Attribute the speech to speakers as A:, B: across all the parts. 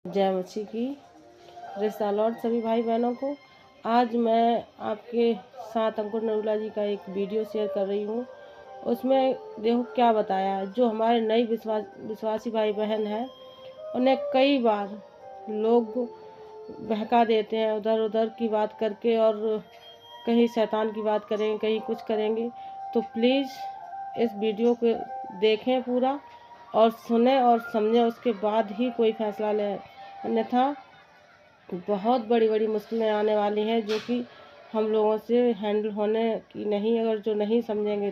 A: जय मसीह की। रिश्ता लॉर्ड सभी भाई बहनों को। आज मैं आपके साथ अंकुर नरूला जी का एक वीडियो शेयर कर रही हूँ। उसमें देखो क्या बताया है। जो हमारे नई विश्वासी भाई बहन हैं उन्हें कई बार लोग बहका देते हैं उधर उधर की बात करके, और कहीं शैतान की बात करेंगे, कहीं कुछ करेंगे। तो प्लीज़ इस वीडियो को देखें पूरा और सुने और समझें, उसके बाद ही कोई फैसला लें, अन्यथा बहुत बड़ी बड़ी मुश्किलें आने वाली हैं जो कि हम लोगों से हैंडल होने की नहीं। अगर जो नहीं समझेंगे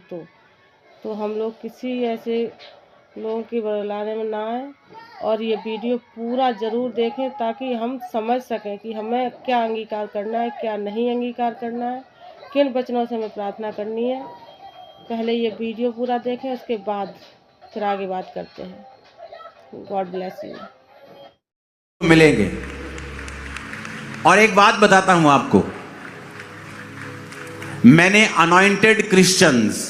A: तो हम लोग किसी ऐसे लोगों की बरलाने में ना आए। और ये वीडियो पूरा ज़रूर देखें ताकि हम समझ सकें कि हमें क्या अंगीकार करना है, क्या नहीं अंगीकार करना है, किन वचनों से हमें प्रार्थना करनी है। पहले ये वीडियो पूरा देखें, उसके बाद फिर आगे बात करते हैं। God bless you.
B: मिलेंगे। और एक बात बताता हूं आपको, मैंने अनॉइंटेड क्रिश्चियंस,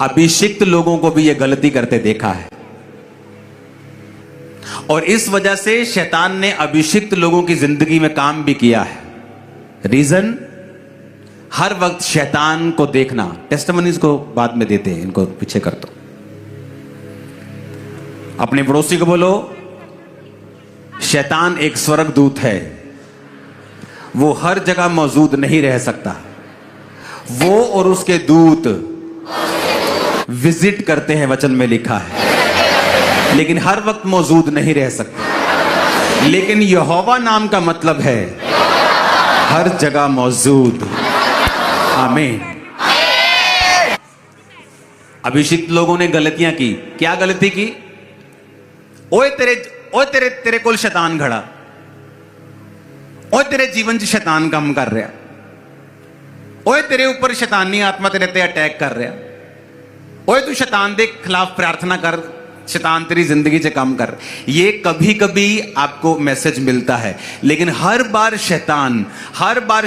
B: अभिषिक्त लोगों को भी यह गलती करते देखा है। और इस वजह से शैतान ने अभिषिक्त लोगों की जिंदगी में काम भी किया है। रीजन, हर वक्त शैतान को देखना। टेस्टिमनीज को बाद में देते हैं, इनको पीछे कर दो। अपने पड़ोसी को बोलो, शैतान एक स्वर्गदूत है, वो हर जगह मौजूद नहीं रह सकता। वो और उसके दूत विजिट करते हैं, वचन में लिखा है, लेकिन हर वक्त मौजूद नहीं रह सकते। लेकिन यहोवा नाम का मतलब है हर जगह मौजूद। आमीन। अभिषिक्त लोगों ने गलतियां की। क्या गलती की? ओए तेरे कोल शैतान खड़ा, ओए तेरे जीवन च शैतान काम कर रहा, ओए तेरे ऊपर शैतानी आत्मा तेरे ते अटैक कर रहा, ओए तू शैतान के खिलाफ प्रार्थना कर, शैतान तेरी जिंदगी से काम कर। ये कभी कभी आपको मैसेज मिलता है, लेकिन हर बार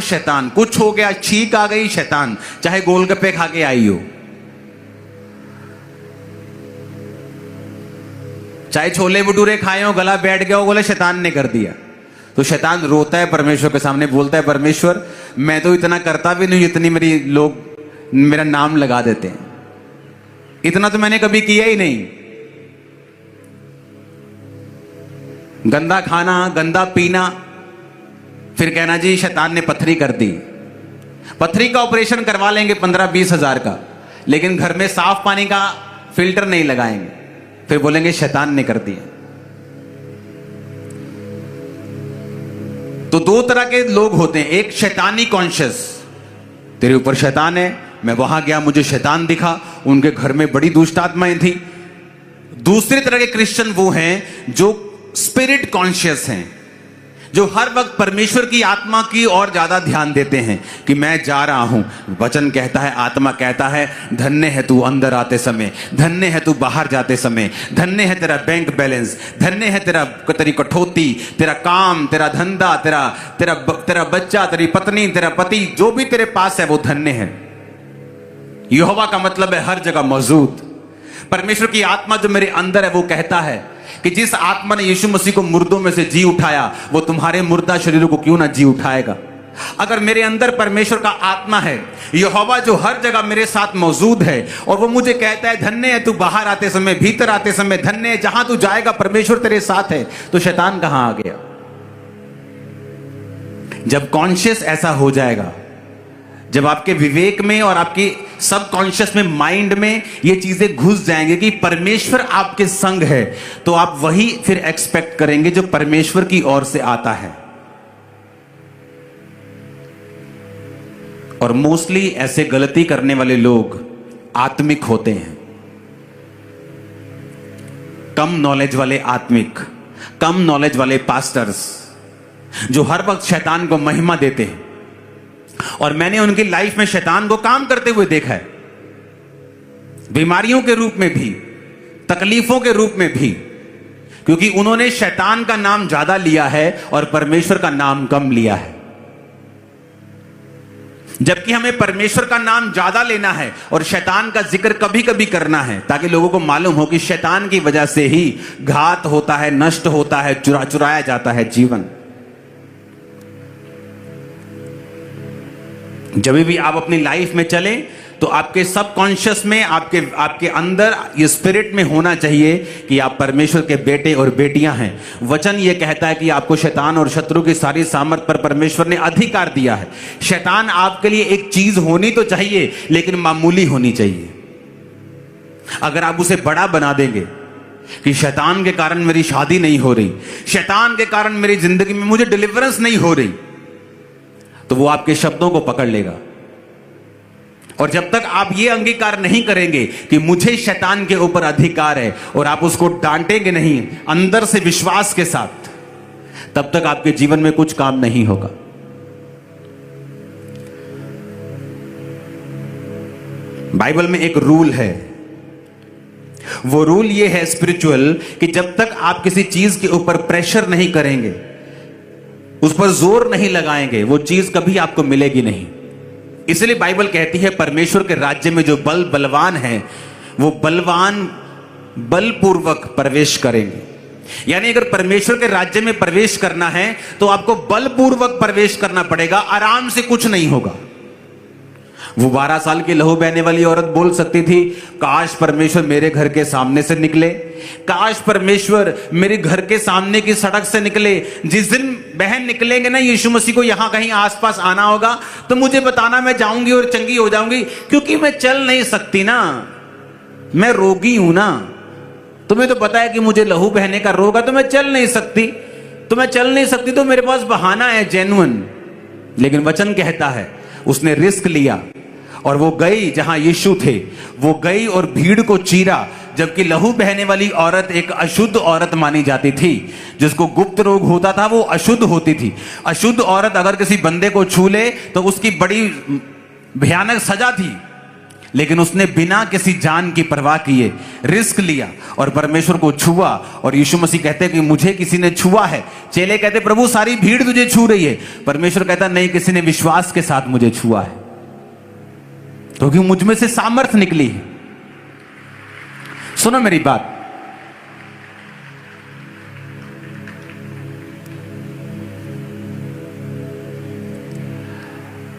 B: शैतान कुछ हो गया, छींक आ गई, शैतान चाहे गोलगप्पे खा के आई हो, चाहे छोले भटूरे खाए हो, गला बैठ गया हो, बोले शैतान ने कर दिया। तो शैतान रोता है परमेश्वर के सामने, बोलता है परमेश्वर मैं तो इतना करता भी नहीं जितनी मेरी लोग मेरा नाम लगा देते हैं, इतना तो मैंने कभी किया ही नहीं। गंदा खाना, गंदा पीना, फिर कहना जी शैतान ने पथरी कर दी। पथरी का ऑपरेशन करवा लेंगे 15-20 हजार का, लेकिन घर में साफ पानी का फिल्टर नहीं लगाएंगे, फिर बोलेंगे शैतान ने कर दिया। तो दो तरह के लोग होते हैं, एक शैतानी कॉन्शियस, तेरे ऊपर शैतान है, मैं वहां गया मुझे शैतान दिखा, उनके घर में बड़ी दुष्ट आत्माएं थी। दूसरी तरह के क्रिश्चियन वो हैं जो स्पिरिट कॉन्शियस हैं, जो हर वक्त परमेश्वर की आत्मा की और ज्यादा ध्यान देते हैं कि मैं जा रहा हूं। वचन कहता है, आत्मा कहता है, धन्य है तू अंदर आते समय, धन्य है तू बाहर जाते समय, धन्य है तेरा बैंक बैलेंस, धन्य है तेरी कठौती, तेरा काम, तेरा धंधा, तेरा बच्चा, तेरी पत्नी, तेरा पति, जो भी तेरे पास है वो धन्य है। यहोवा का मतलब है हर जगह मौजूद। परमेश्वर की आत्मा जो मेरे अंदर है वो कहता है कि जिस आत्मा ने यीशु मसीह को मुर्दों में से जी उठाया, वो तुम्हारे मुर्दा शरीरों को क्यों ना जी उठाएगा। अगर मेरे अंदर परमेश्वर का आत्मा है, यहोवा जो हर जगह मेरे साथ मौजूद है, और वो मुझे कहता है धन्य है तू बाहर आते समय, भीतर आते समय, धन्य है जहां तू जाएगा परमेश्वर तेरे साथ है, तो शैतान कहां आ गया। जब कॉन्शियस ऐसा हो जाएगा, जब आपके विवेक में और आपकी सबकॉन्शियस में, माइंड में ये चीजें घुस जाएंगे कि परमेश्वर आपके संग है, तो आप वही फिर एक्सपेक्ट करेंगे जो परमेश्वर की ओर से आता है। और मोस्टली ऐसे गलती करने वाले लोग आत्मिक होते हैं, कम नॉलेज वाले आत्मिक, कम नॉलेज वाले पास्टर्स, जो हर वक्त शैतान को महिमा देते हैं। और मैंने उनकी लाइफ में शैतान को काम करते हुए देखा है, बीमारियों के रूप में भी, तकलीफों के रूप में भी, क्योंकि उन्होंने शैतान का नाम ज्यादा लिया है और परमेश्वर का नाम कम लिया है। जबकि हमें परमेश्वर का नाम ज्यादा लेना है और शैतान का जिक्र कभी कभी करना है, ताकि लोगों को मालूम हो कि शैतान की वजह से ही घात होता है, नष्ट होता है, चुराया जाता है जीवन। जब भी आप अपनी लाइफ में चलें तो आपके सबकॉन्शियस में, आपके अंदर ये स्पिरिट में होना चाहिए कि आप परमेश्वर के बेटे और बेटियां हैं। वचन ये कहता है कि आपको शैतान और शत्रु की सारी सामर्थ पर परमेश्वर ने अधिकार दिया है। शैतान आपके लिए एक चीज होनी तो चाहिए, लेकिन मामूली होनी चाहिए। अगर आप उसे बड़ा बना देंगे कि शैतान के कारण मेरी शादी नहीं हो रही, शैतान के कारण मेरी जिंदगी में मुझे डिलीवरेंस नहीं हो रही, तो वो आपके शब्दों को पकड़ लेगा। और जब तक आप ये अंगीकार नहीं करेंगे कि मुझे शैतान के ऊपर अधिकार है, और आप उसको डांटेंगे नहीं अंदर से विश्वास के साथ, तब तक आपके जीवन में कुछ काम नहीं होगा। बाइबल में एक रूल है, वो रूल ये है स्पिरिचुअल, कि जब तक आप किसी चीज के ऊपर प्रेशर नहीं करेंगे, उस पर जोर नहीं लगाएंगे, वो चीज कभी आपको मिलेगी नहीं। इसलिए बाइबल कहती है परमेश्वर के राज्य में जो बलवान है वो बलवान बलपूर्वक प्रवेश करेंगे। यानी अगर परमेश्वर के राज्य में प्रवेश करना है तो आपको बलपूर्वक प्रवेश करना पड़ेगा, आराम से कुछ नहीं होगा। वो 12 साल की लहू बहने वाली औरत बोल सकती थी, काश परमेश्वर मेरे घर के सामने से निकले, काश परमेश्वर मेरे घर के सामने की सड़क से निकले। जिस दिन बहन निकलेंगे ना, यीशु मसीह को यहां कहीं आसपास आना होगा, तो मुझे बताना, मैं जाऊंगी और चंगी हो जाऊंगी, क्योंकि मैं चल नहीं सकती ना, मैं रोगी हूं ना। तुम्हें तो पता है कि मुझे लहू बहने का रोग है, तो मैं चल नहीं सकती, तो मेरे पास बहाना है जेन्युइन। लेकिन वचन कहता है उसने रिस्क लिया और वो गई जहां यीशु थे, वो गई और भीड़ को चीरा। जबकि लहू बहने वाली औरत एक अशुद्ध औरत मानी जाती थी, जिसको गुप्त रोग होता था, वो अशुद्ध होती थी। अशुद्ध औरत अगर किसी बंदे को छू ले तो उसकी बड़ी भयानक सजा थी, लेकिन उसने बिना किसी जान की परवाह किए रिस्क लिया और परमेश्वर को छुआ। और यीशु मसीह कहते हैं कि मुझे किसी ने छुआ है। चेले कहते प्रभु सारी भीड़ तुझे छू रही है। परमेश्वर कहता नहीं, किसी ने विश्वास के साथ मुझे छुआ है, क्योंकि मुझ में से सामर्थ निकली है। सुनो मेरी बात,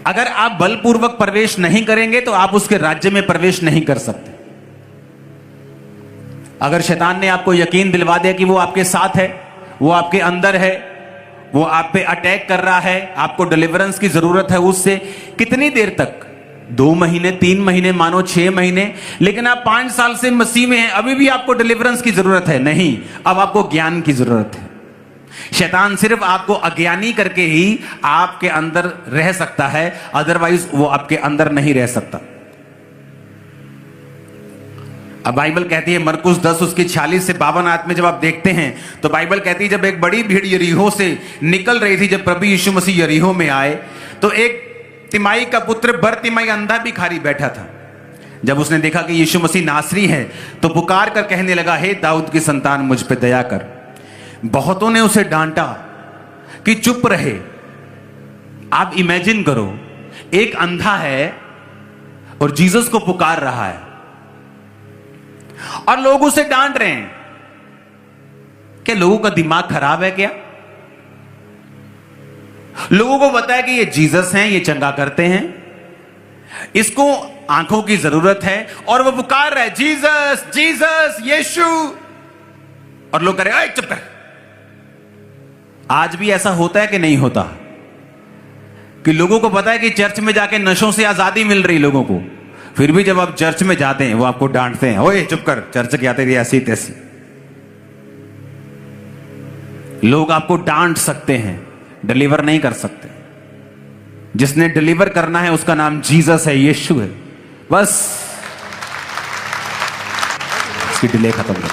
B: अगर आप बलपूर्वक प्रवेश नहीं करेंगे तो आप उसके राज्य में प्रवेश नहीं कर सकते। अगर शैतान ने आपको यकीन दिलवा दिया कि वो आपके साथ है, वो आपके अंदर है, वो आप पे अटैक कर रहा है, आपको डिलीवरेंस की जरूरत है उससे, कितनी देर तक? 2 महीने, 3 महीने, मानो 6 महीने, लेकिन आप 5 साल से मसीह में हैं, अभी भी आपको डिलीवरेंस की जरूरत है? नहीं, अब आपको ज्ञान की जरूरत है। शैतान सिर्फ आपको अज्ञानी करके ही आपके अंदर रह सकता है, अदरवाइज वो आपके अंदर नहीं रह सकता। अब बाइबल कहती है मरकुस 10 उसकी 46 से 52 आयत में जब आप देखते हैं तो बाइबल कहती है जब एक बड़ी भीड़ यरीहो से निकल रही थी, जब प्रभु यीशु मसीह यरीहो में आए, तो एक तिमाई का पुत्र बरतिमाई अंधा भिखारी बैठा था। जब उसने देखा कि यीशु मसीह नासरी है तो पुकार कर कहने लगा, हे दाऊद की संतान मुझ पे दया कर। बहुतों ने उसे डांटा कि चुप रहे। आप इमेजिन करो, एक अंधा है और जीसस को पुकार रहा है और लोग उसे डांट रहे हैं। क्या लोगों का दिमाग खराब है क्या? लोगों को पता है कि ये जीसस हैं, ये चंगा करते हैं, इसको आंखों की जरूरत है और वो पुकार रहा है जीसस जीसस यीशु, और लोग कह रहे हैं चुप कर। आज भी ऐसा होता है कि नहीं होता कि लोगों को पता है कि चर्च में जाके नशों से आजादी मिल रही लोगों को, फिर भी जब आप चर्च में जाते हैं वो आपको डांटते हैं, ओए चुप कर, चर्च के आते थे ऐसी तैसी। लोग आपको डांट सकते हैं, डिलीवर नहीं कर सकते। जिसने डिलीवर करना है उसका नाम जीसस है, यीशु है, बस इसकी डिले खत्म हो।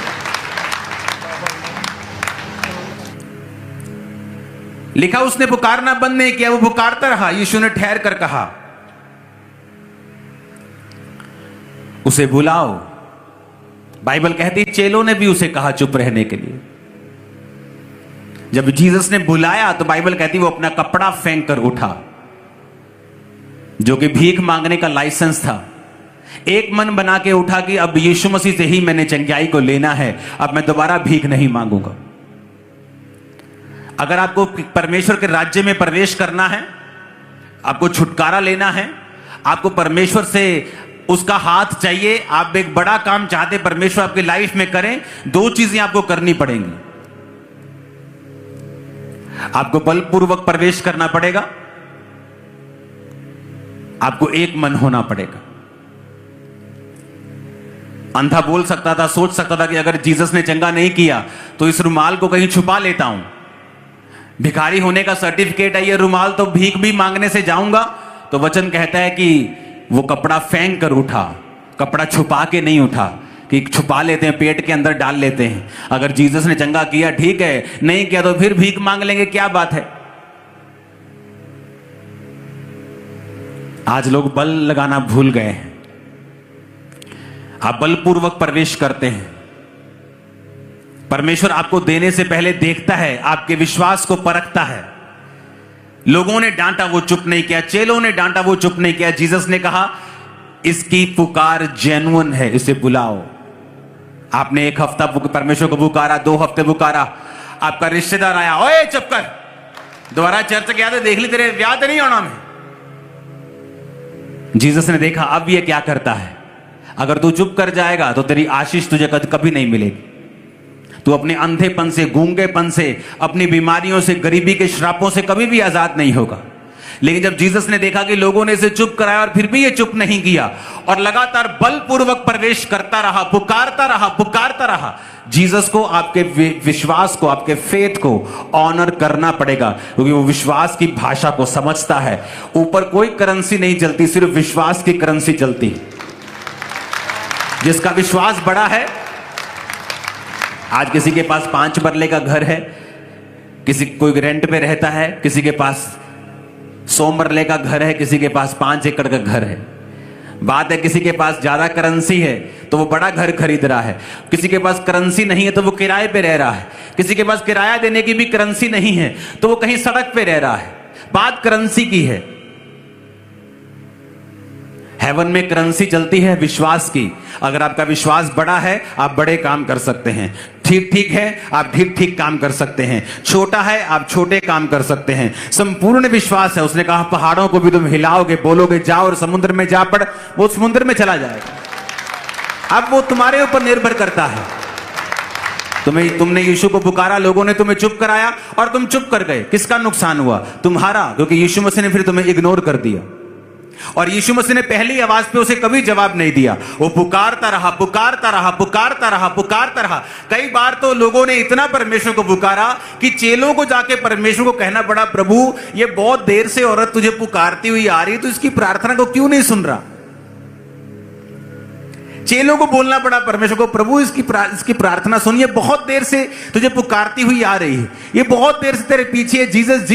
B: लिखा उसने पुकारना बंद नहीं किया, वो पुकारता रहा। यीशु ने ठहर कर कहा उसे बुलाओ। बाइबल कहती चेलों ने भी उसे कहा चुप रहने के लिए। जब जीसस ने बुलाया तो बाइबल कहती वो अपना कपड़ा फेंक कर उठा। जो कि भीख मांगने का लाइसेंस था, एक मन बना के उठा कि अब यीशु मसीह से ही मैंने चंगाई को लेना है, अब मैं दोबारा भीख नहीं मांगूंगा। अगर आपको परमेश्वर के राज्य में प्रवेश करना है, आपको छुटकारा लेना है, आपको परमेश्वर से उसका हाथ चाहिए, आप एक बड़ा काम चाहते परमेश्वर आपकी लाइफ में करें, दो चीजें आपको करनी पड़ेंगी। आपको बलपूर्वक प्रवेश करना पड़ेगा, आपको एक मन होना पड़ेगा। अंधा बोल सकता था, सोच सकता था कि अगर जीसस ने चंगा नहीं किया तो इस रुमाल को कहीं छुपा लेता हूं, भिखारी होने का सर्टिफिकेट है ये रुमाल, तो भीख भी मांगने से जाऊंगा। तो वचन कहता है कि वो कपड़ा फेंक कर उठा, कपड़ा छुपा के नहीं उठा, कि छुपा लेते हैं, पेट के अंदर डाल लेते हैं। अगर जीसस ने चंगा किया ठीक है, नहीं किया तो फिर भीख मांग लेंगे, क्या बात है। आज लोग बल लगाना भूल गए हैं। आप बलपूर्वक प्रवेश करते हैं। परमेश्वर आपको देने से पहले देखता है, आपके विश्वास को परखता है। लोगों ने डांटा, वो चुप नहीं किया, चेलों ने डांटा, वो चुप नहीं किया। जीसस ने कहा इसकी पुकार जेन्युइन है, इसे बुलाओ। आपने एक हफ्ता परमेश्वर को पुकारा, 2 हफ्ते पुकारा, आपका रिश्तेदार आया, ओए चुप कर, दोबारा चर्च गया तो देख ली तेरे ब्याह तो नहीं होना में। जीसस ने देखा अब ये क्या करता है, अगर तू चुप कर जाएगा तो तेरी आशीष तुझे कभी नहीं मिलेगी। तू अपने अंधेपन से, गूंगेपन से, अपनी बीमारियों से, गरीबी के श्रापों से कभी भी आजाद नहीं होगा। लेकिन जब जीसस ने देखा कि लोगों ने इसे चुप कराया और फिर भी ये चुप नहीं किया और लगातार बलपूर्वक प्रवेश करता रहा, पुकारता रहा, जीसस को आपके विश्वास को, आपके फेथ को ऑनर करना पड़ेगा, क्योंकि वो विश्वास की भाषा को समझता है। ऊपर कोई करेंसी नहीं चलती, सिर्फ विश्वास की करेंसी चलती। जिसका विश्वास बड़ा है, आज किसी के पास 5 बरले का घर है, कोई रेंट पे रहता है, किसी के पास 100 मरले का घर है, किसी के पास 5 एकड़ का घर है। बात है किसी के पास ज्यादा करेंसी है तो वो बड़ा घर खरीद रहा है, किसी के पास करेंसी नहीं है तो वो किराए पे रह रहा है, किसी के पास किराया देने की भी करेंसी नहीं है तो वो कहीं सड़क पे रह रहा है। बात करेंसी की है। हेवन में करेंसी चलती है विश्वास की। अगर आपका विश्वास बड़ा है आप बड़े काम कर सकते हैं, ठीक है आप ठीक काम कर सकते हैं, छोटा है आप छोटे काम कर सकते हैं। संपूर्ण विश्वास है। उसने कहा पहाड़ों को भी तुम हिलाओगे, बोलोगे जाओ और समुद्र में जा पड़, वो समुद्र में चला जाएगा। अब वो तुम्हारे ऊपर निर्भर करता है। तुमने यीशु को पुकारा, लोगों ने तुम्हें चुप कराया और तुम चुप कर गए, किसका नुकसान हुआ? तुम्हारा, क्योंकि यीशु मसीह ने फिर तुम्हें इग्नोर कर दिया। और यीशु मसीह ने पहली आवाज पे उसे कभी जवाब नहीं दिया। वो पुकारता रहा। कई बार तो लोगों ने इतना परमेश्वर को पुकारा कि चेलों को जाके परमेश्वर को कहना पड़ा, प्रभु ये बहुत देर से औरत तुझे पुकारती हुई आ रही है, तो इसकी प्रार्थना को क्यों नहीं सुन रहा? चेलों को बोलना पड़ा परमेश्वर को, प्रभु इसकी प्रार्थना सुनिए, बहुत देर से तुझे पुकारती हुई आ रही है, ये बहुत देर से तेरे पीछे जीसस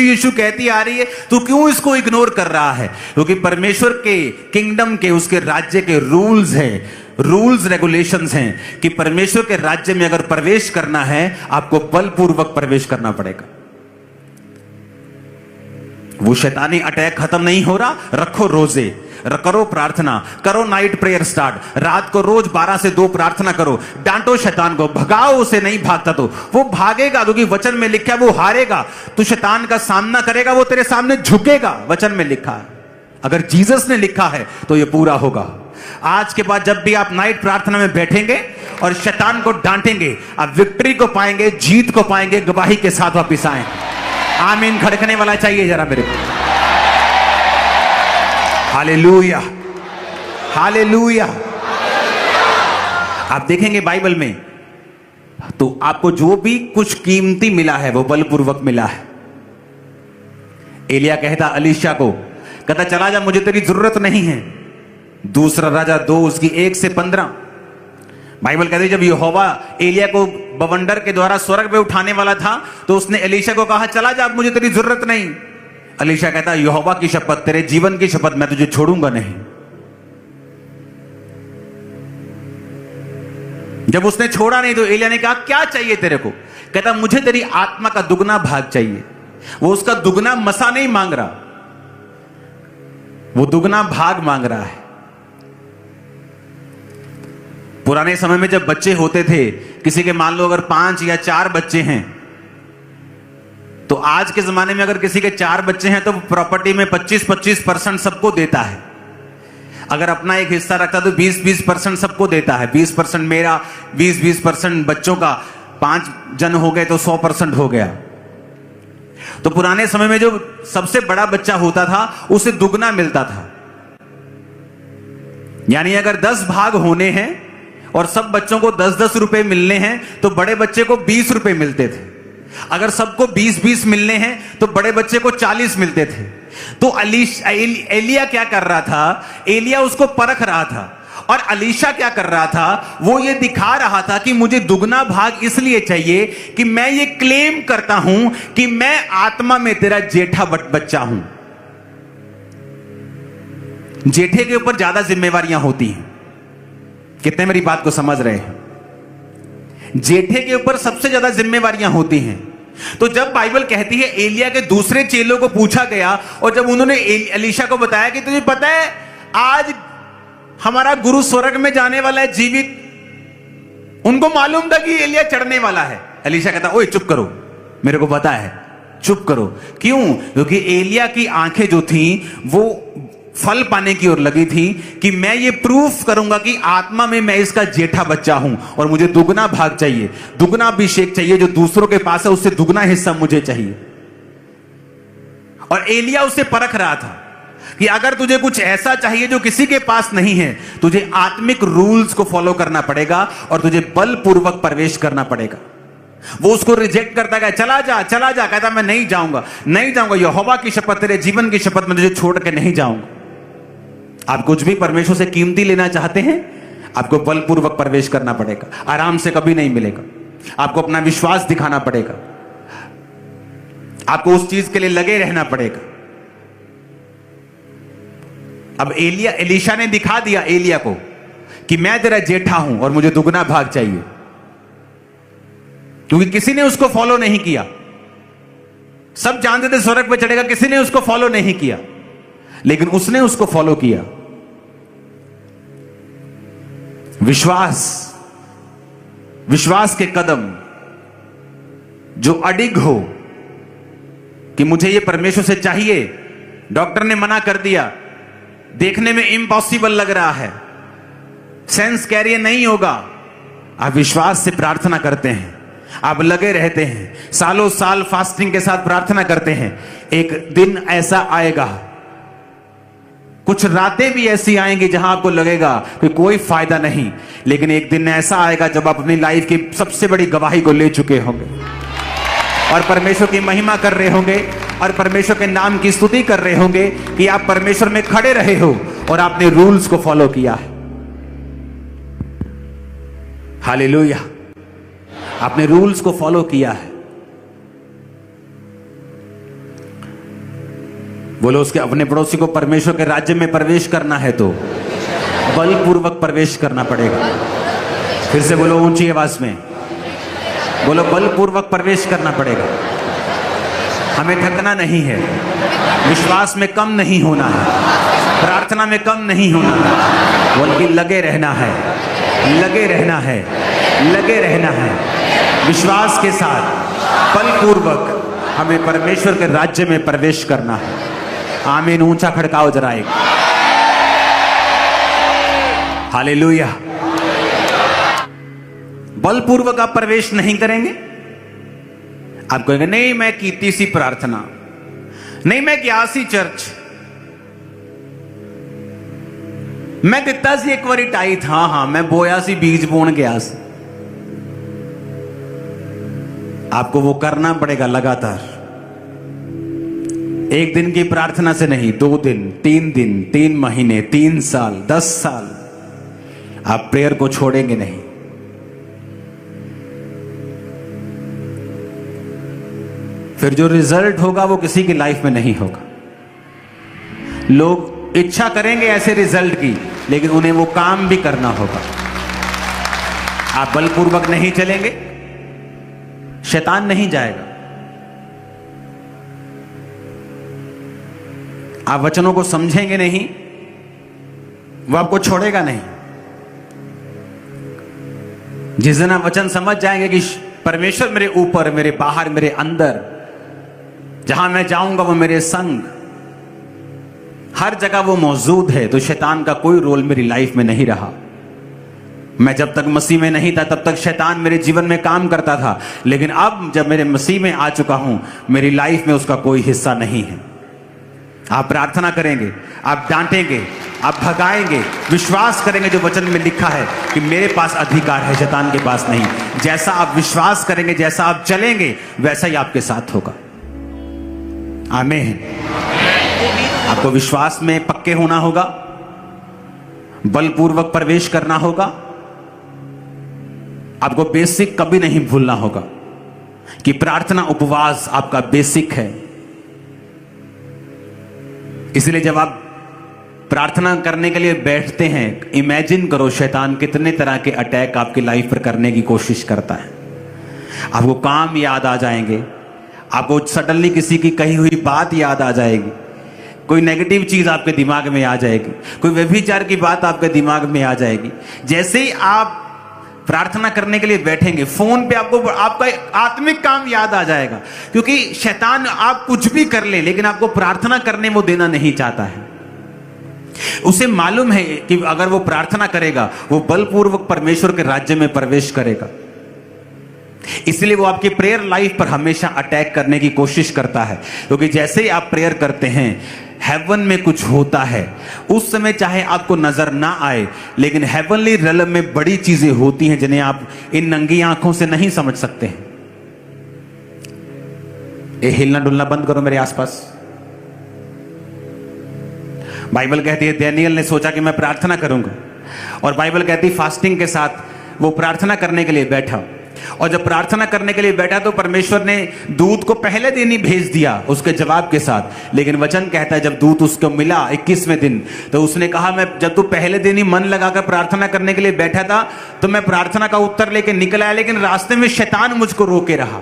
B: यीशु कहती आ रही है, तू क्यों इसको इग्नोर कर रहा है? क्योंकि परमेश्वर के किंगडम के, उसके राज्य के रूल्स रेगुलेशंस हैं कि परमेश्वर के राज्य में अगर प्रवेश करना है आपको बलपूर्वक प्रवेश करना पड़ेगा। वो शैतानी अटैक खत्म नहीं हो रहा, रखो रोजे, करो प्रार्थना, करो नाइट प्रेयर स्टार्ट, रात को रोज 12 से 2 प्रार्थना करो, डांटो शैतान को, भगाओ उसे, नहीं भागता तो वो भागेगा, क्योंकि वचन में लिखा है वो हारेगा। तू शैतान का सामना करेगा, वो तेरे सामने झुकेगा, वचन में लिखा है। अगर जीसस ने लिखा है तो ये पूरा होगा। आज के बाद जब भी आप नाइट प्रार्थना में बैठेंगे और शैतान को डांटेंगे, आप विक्ट्री को पाएंगे, जीत को पाएंगे, गवाही के साथ वापिस आए। आमीन खड़कने वाला चाहिए जरा मेरे को। Hallelujah, hallelujah. आप देखेंगे बाइबल में तो आपको जो भी कुछ कीमती मिला है वो बलपूर्वक मिला है। एलिया कहता अलीशा को, कहता चला जा, मुझे तेरी जरूरत नहीं है। दूसरा राजा 2 उसकी 1 से 15 बाइबल कहती है जब यहोवा एलिया को बवंडर के द्वारा स्वर्ग पे उठाने वाला था तो उसने एलीशा को कहा चला जा, मुझे तेरी जरूरत नहीं। एलीशा कहता यहोवा की शपथ, तेरे जीवन की शपथ, मैं तुझे छोड़ूंगा नहीं। जब उसने छोड़ा नहीं तो एलिया ने कहा क्या चाहिए तेरे को? कहता मुझे तेरी आत्मा का दुगना भाग चाहिए। वो उसका दुगना मसा नहीं मांग रहा, वो दुगना भाग मांग रहा है। पुराने समय में जब बच्चे होते थे, किसी के मान लो अगर 5 या 4 बच्चे हैं, तो आज के जमाने में अगर किसी के 4 बच्चे हैं तो प्रॉपर्टी में 25-25% सबको देता है। अगर अपना एक हिस्सा रखता तो 20-20% सबको देता है। 20% मेरा, 20-20% बच्चों का, 5 जन हो गए तो 100% हो गया। तो पुराने समय में जो सबसे बड़ा बच्चा होता था उसे दुगना मिलता था। यानी अगर 10 भाग होने हैं और सब बच्चों को 10-10 रुपए मिलने हैं तो बड़े बच्चे को 20 रुपए मिलते थे। अगर सबको 20-20 मिलने हैं तो बड़े बच्चे को 40 मिलते थे। तो एलिया क्या कर रहा था? एलिया उसको परख रहा था। और अलीशा क्या कर रहा था? वो ये दिखा रहा था कि मुझे दुगना भाग इसलिए चाहिए कि मैं ये क्लेम करता हूं कि मैं आत्मा में तेरा जेठा बच्चा हूं। जेठे के ऊपर ज्यादा जिम्मेवारियां होती हैं। कितने मेरी बात को समझ रहे हैं? जेठे के ऊपर सबसे ज्यादा जिम्मेवारियां होती हैं। तो जब बाइबल कहती है एलिया के दूसरे चेलों को पूछा गया और जब उन्होंने अलीशा को बताया कि तुझे पता है आज हमारा गुरु स्वर्ग में जाने वाला है जीवित, उनको मालूम था कि एलिया चढ़ने वाला है। अलीशा कहता ओए चुप करो, मेरे को पता है, चुप करो। क्यों? क्योंकि एलिया की आंखें जो थी वो फल पाने की ओर लगी थी कि मैं ये प्रूफ करूंगा कि आत्मा में मैं इसका जेठा बच्चा हूं और मुझे दुगना भाग चाहिए, दुगना अभिषेक चाहिए। जो दूसरों के पास है उससे दुगना हिस्सा मुझे चाहिए। और एलिया उससे परख रहा था कि अगर तुझे कुछ ऐसा चाहिए जो किसी के पास नहीं है, तुझे आत्मिक रूल्स को फॉलो करना पड़ेगा और तुझे बलपूर्वक प्रवेश करना पड़ेगा। वो उसको रिजेक्ट करता गया, चला जा चला जा। कहता मैं नहीं जाऊंगा, नहीं जाऊंगा, यहोवा की शपथ, तेरे जीवन की शपथ, मैं तुझे छोड़ के नहीं जाऊंगा। आप कुछ भी परमेश्वर से कीमती लेना चाहते हैं, आपको बलपूर्वक प्रवेश करना पड़ेगा। आराम से कभी नहीं मिलेगा। आपको अपना विश्वास दिखाना पड़ेगा, आपको उस चीज के लिए लगे रहना पड़ेगा। अब एलीशा ने दिखा दिया एलिया को कि मैं तेरा जेठा हूं और मुझे दुगना भाग चाहिए, क्योंकि किसी ने उसको फॉलो नहीं किया। सब जानते थे स्वर्ग पे चढ़ेगा, किसी ने उसको फॉलो नहीं किया, लेकिन उसने उसको फॉलो किया। विश्वास के कदम जो अडिग हो कि मुझे ये परमेश्वर से चाहिए। डॉक्टर ने मना कर दिया, देखने में इम्पॉसिबल लग रहा है, सेंस कैरियर नहीं होगा। आप विश्वास से प्रार्थना करते हैं, आप लगे रहते हैं, सालों साल फास्टिंग के साथ प्रार्थना करते हैं। एक दिन ऐसा आएगा, कुछ रातें भी ऐसी आएंगी जहां आपको लगेगा कि कोई फायदा नहीं, लेकिन एक दिन ऐसा आएगा जब आप अपनी लाइफ की सबसे बड़ी गवाही को ले चुके होंगे और परमेश्वर की महिमा कर रहे होंगे और परमेश्वर के नाम की स्तुति कर रहे होंगे कि आप परमेश्वर में खड़े रहे हो और आपने रूल्स को फॉलो किया है। हालेलुया, आपने रूल्स को फॉलो किया है। बोलो, उसके अपने पड़ोसी को परमेश्वर के राज्य में प्रवेश करना है तो बलपूर्वक प्रवेश करना पड़ेगा। फिर से बोलो ऊंची आवाज में, बोलो बलपूर्वक प्रवेश करना पड़ेगा। हमें थकना नहीं है, विश्वास में कम नहीं होना है, प्रार्थना में कम नहीं होना है, बल्कि लगे रहना है, लगे रहना है, लगे रहना है। विश्वास के साथ बलपूर्वक हमें परमेश्वर के राज्य में प्रवेश करना है। आमीन, ऊंचा खड़काओ जरा एक। हालेलुया। बलपूर्वक आप प्रवेश नहीं करेंगे, आप कहेंगे नहीं मैं कीती सी प्रार्थना, नहीं मैं गया सी चर्च, मैं दिता सी एक बारी टाइट, हाँ हाँ मैं बोया सी बीज बोन गया सी। आपको वो करना पड़ेगा लगातार। एक दिन की प्रार्थना से नहीं, 2 दिन, 3 दिन, 3 महीने, 3 साल, 10 साल आप प्रेयर को छोड़ेंगे नहीं। फिर जो रिजल्ट होगा वो किसी की लाइफ में नहीं होगा। लोग इच्छा करेंगे ऐसे रिजल्ट की, लेकिन उन्हें वो काम भी करना होगा। आप बलपूर्वक नहीं चलेंगे, शैतान नहीं जाएगा। आप वचनों को समझेंगे नहीं, वो आपको छोड़ेगा नहीं। जिस दिन आप वचन समझ जाएंगे कि परमेश्वर मेरे ऊपर, मेरे बाहर, मेरे अंदर, जहां मैं जाऊंगा वो मेरे संग, हर जगह वो मौजूद है, तो शैतान का कोई रोल मेरी लाइफ में नहीं रहा। मैं जब तक मसीह में नहीं था तब तक शैतान मेरे जीवन में काम करता था, लेकिन अब जब मेरे मसीह में आ चुका हूं, मेरी लाइफ में उसका कोई हिस्सा नहीं है। आप प्रार्थना करेंगे, आप डांटेंगे, आप भगाएंगे, विश्वास करेंगे जो वचन में लिखा है कि मेरे पास अधिकार है, शैतान के पास नहीं। जैसा आप विश्वास करेंगे, जैसा आप चलेंगे, वैसा ही आपके साथ होगा। आमीन। आपको विश्वास में पक्के होना होगा, बलपूर्वक प्रवेश करना होगा। आपको बेसिक कभी नहीं भूलना होगा कि प्रार्थना उपवास आपका बेसिक है। इसलिए जब आप प्रार्थना करने के लिए बैठते हैं, इमेजिन करो शैतान कितने तरह के अटैक आपकी लाइफ पर करने की कोशिश करता है। आपको काम याद आ जाएंगे, आपको सडनली किसी की कही हुई बात याद आ जाएगी, कोई नेगेटिव चीज आपके दिमाग में आ जाएगी, कोई व्यभिचार की बात आपके दिमाग में आ जाएगी। जैसे ही आप प्रार्थना करने के लिए बैठेंगे, फोन पे आपको आपका आत्मिक काम याद आ जाएगा, क्योंकि शैतान आप कुछ भी कर ले, लेकिन आपको प्रार्थना करने वो देना नहीं चाहता है। उसे मालूम है कि अगर वो प्रार्थना करेगा, वो बलपूर्वक परमेश्वर के राज्य में प्रवेश करेगा। इसलिए वो आपकी प्रेयर लाइफ पर हमेशा अटैक करने की कोशिश करता है, क्योंकि जैसे ही आप प्रेयर करते हैं, हेवन में कुछ होता है। उस समय चाहे आपको नजर ना आए, लेकिन हेवनली रियल्म में बड़ी चीजें होती हैं जिन्हें आप इन नंगी आंखों से नहीं समझ सकते हैं। ये हिलना डुलना बंद करो मेरे आसपास। बाइबल कहती है दानियेल ने सोचा कि मैं प्रार्थना करूंगा, और बाइबल कहती है फास्टिंग के साथ वो प्रार्थना करने के लिए बैठा, और जब प्रार्थना करने के लिए बैठा तो परमेश्वर ने दूत को पहले दिन ही भेज दिया उसके जवाब के साथ। लेकिन वचन कहता है जब दूत उसको मिला 21वें दिन, तो उसने कहा मैं जब तू पहले दिन ही मन लगाकर प्रार्थना करने के लिए बैठा था तो मैं प्रार्थना का उत्तर लेके निकल आया, लेकिन रास्ते में शैतान मुझको रोके रहा।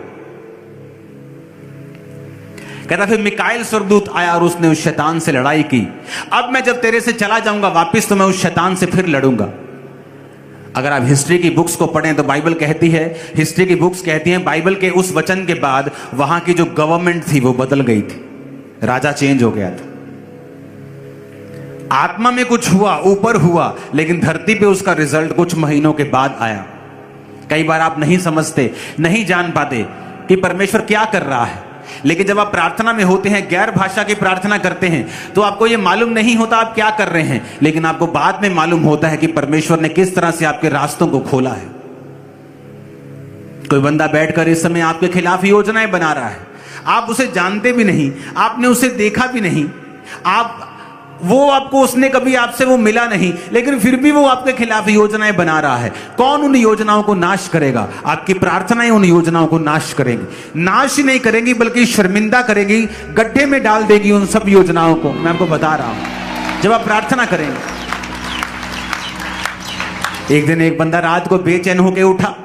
B: कहता फिर मिकाएल स्वर्गदूत आया और उसने उस शैतान से लड़ाई की। अब मैं जब तेरे से चला जाऊंगा वापिस तो मैं उस शैतान से फिर लड़ूंगा। अगर आप हिस्ट्री की बुक्स को पढ़ें तो बाइबल कहती है, हिस्ट्री की बुक्स कहती हैं बाइबल के उस वचन के बाद वहां की जो गवर्नमेंट थी वो बदल गई थी, राजा चेंज हो गया था। आत्मा में कुछ हुआ, ऊपर हुआ, लेकिन धरती पे उसका रिजल्ट कुछ महीनों के बाद आया। कई बार आप नहीं समझते, नहीं जान पाते कि परमेश्वर क्या कर रहा है, लेकिन जब आप प्रार्थना में होते हैं, गैर भाषा की प्रार्थना करते हैं, तो आपको यह मालूम नहीं होता आप क्या कर रहे हैं, लेकिन आपको बाद में मालूम होता है कि परमेश्वर ने किस तरह से आपके रास्तों को खोला है। कोई बंदा बैठकर इस समय आपके खिलाफ योजनाएं बना रहा है, आप उसे जानते भी नहीं, आपने उसे देखा भी नहीं, उसने कभी आपसे वो मिला नहीं, लेकिन फिर भी वो आपके खिलाफ योजनाएं बना रहा है। कौन उन योजनाओं को नाश करेगा? आपकी प्रार्थनाएं उन योजनाओं को नाश करेंगी। नाश ही नहीं करेंगी बल्कि शर्मिंदा करेंगी, गड्ढे में डाल देगी उन सब योजनाओं को। मैं आपको बता रहा हूं, जब आप प्रार्थना करेंगे। एक दिन एक बंदा रात को बेचैन होकर उठा,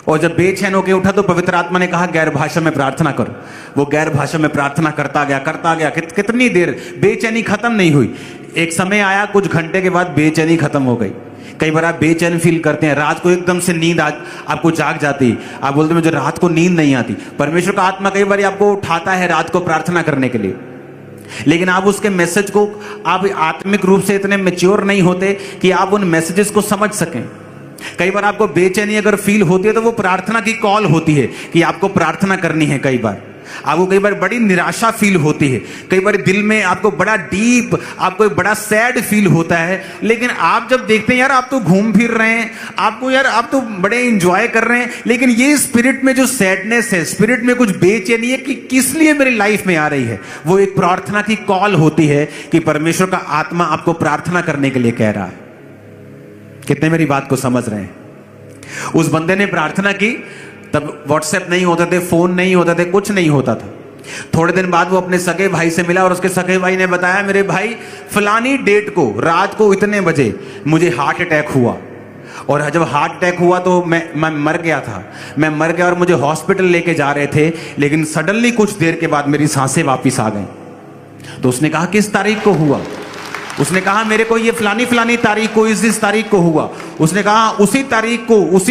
B: और जब बेचैन होकर उठा तो पवित्र आत्मा ने कहा गैर भाषा में प्रार्थना करो। वो गैर भाषा में प्रार्थना करता गया कितनी देर बेचैनी खत्म नहीं हुई। एक समय आया, कुछ घंटे के बाद बेचैनी खत्म हो गई। कई बार आप बेचैन फील करते हैं, रात को एकदम से नींद आपको जाग जाती है, आप बोलते हैं मुझे रात को नींद नहीं आती। परमेश्वर का आत्मा कई बार आपको उठाता है रात को प्रार्थना करने के लिए, लेकिन आप उसके मैसेज को, आप आत्मिक रूप से इतने मैच्योर नहीं होते कि आप उन मैसेजेस को समझ सकें। कई बार आपको बेचैनी अगर फील होती है तो वो प्रार्थना की कॉल होती है कि आपको प्रार्थना करनी है। कई बार आपको बड़ी निराशा फील होती है, कई बार दिल में आपको बड़ा डीप, आपको बड़ा सैड फील होता है, लेकिन आप जब देखते हैं यार आप तो घूम फिर रहे हैं, आप तो बड़े एंजॉय कर रहे हैं, लेकिन ये स्पिरिट में जो सैडनेस है, स्पिरिट में कुछ बेचैनी है कि किस लिए मेरी लाइफ में आ रही है, वो एक प्रार्थना की कॉल होती है कि परमेश्वर का आत्मा आपको प्रार्थना करने के लिए कह रहा है। कितने मेरी बात को समझ रहे हैं? उस बंदे ने प्रार्थना की, तब व्हाट्सएप नहीं होते थे, फोन नहीं होते थे, कुछ नहीं होता था। थोड़े दिन बाद वो अपने सगे भाई से मिला और उसके सगे भाई ने बताया मेरे भाई फलानी डेट को रात को इतने बजे मुझे हार्ट अटैक हुआ, और जब हार्ट अटैक हुआ तो मैं मर गया था। मैं मर गया और मुझे हॉस्पिटल लेके जा रहे थे, लेकिन सडनली कुछ देर के बाद मेरी सांसें वापिस आ गई। तो उसने कहा किस तारीख को हुआ? उसने कहा मेरे को ये फलानी फलानी तारीख को, इस तारीख को हुआ। उसने कहा उसी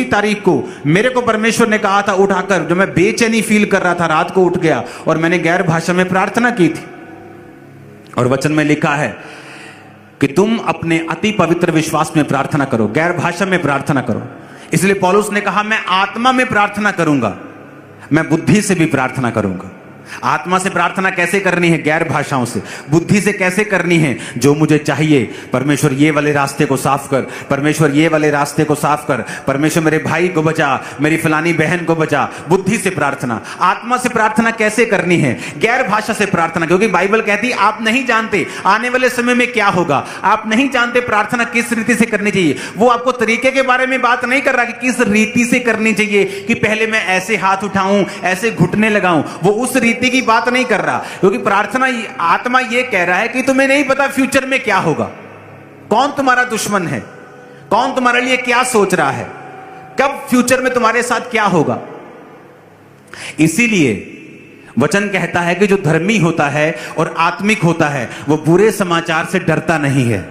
B: तारीख को मेरे को परमेश्वर ने कहा था उठाकर, जो मैं बेचैनी फील कर रहा था, रात को उठ गया और मैंने गैर भाषा में प्रार्थना की थी। और वचन में लिखा है कि तुम अपने अति पवित्र विश्वास में प्रार्थना करो, गैर भाषा में प्रार्थना करो। इसलिए पौलुस ने कहा मैं आत्मा में प्रार्थना करूंगा, मैं बुद्धि से भी प्रार्थना करूंगा। आत्मा से प्रार्थना कैसे करनी है? गैर भाषाओं से। बुद्धि से कैसे करनी है? जो मुझे चाहिए, परमेश्वर ये वाले रास्ते को साफ कर, परमेश्वर ये वाले रास्ते को साफ कर, परमेश्वर मेरे भाई को बचा, मेरी फलानी बहन को बचा। बुद्धि से प्रार्थना। आत्मा से प्रार्थना कैसे करनी है? गैर भाषा से प्रार्थना, क्योंकि बाइबल कहती है आप नहीं जानते आने वाले समय में क्या होगा, आप नहीं जानते प्रार्थना किस रीति से करनी चाहिए। वो आपको तरीके के बारे में बात नहीं कर रहा कि किस रीति से करनी चाहिए, कि पहले मैं ऐसे हाथ उठाऊं, ऐसे घुटने लगाऊं, वो उस रीति की बात नहीं कर रहा। क्योंकि प्रार्थना, आत्मा ये कह रहा है कि तुम्हें नहीं पता फ्यूचर में क्या होगा, कौन तुम्हारा दुश्मन है, कौन तुम्हारे लिए क्या सोच रहा है, कब फ्यूचर में तुम्हारे साथ क्या होगा। इसीलिए वचन कहता है कि जो धर्मी होता है और आत्मिक होता है वो बुरे समाचार से डरता नहीं है।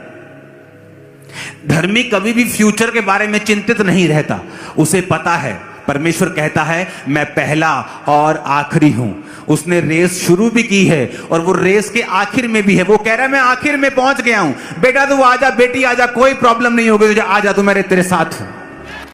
B: धर्मी कभी भी फ्यूचर के बारे में चिंतित नहीं रहता, उसे पता है परमेश्वर कहता है मैं पहला और आखिरी हूं। उसने रेस शुरू भी की है और वो रेस के आखिर में भी है। वो कह रहा है मैं आखिर में पहुंच गया हूं, बेटा तू आजा, बेटी आजा, कोई प्रॉब्लम नहीं होगी तुझे, आजा, तू मेरे तेरे साथ हूं।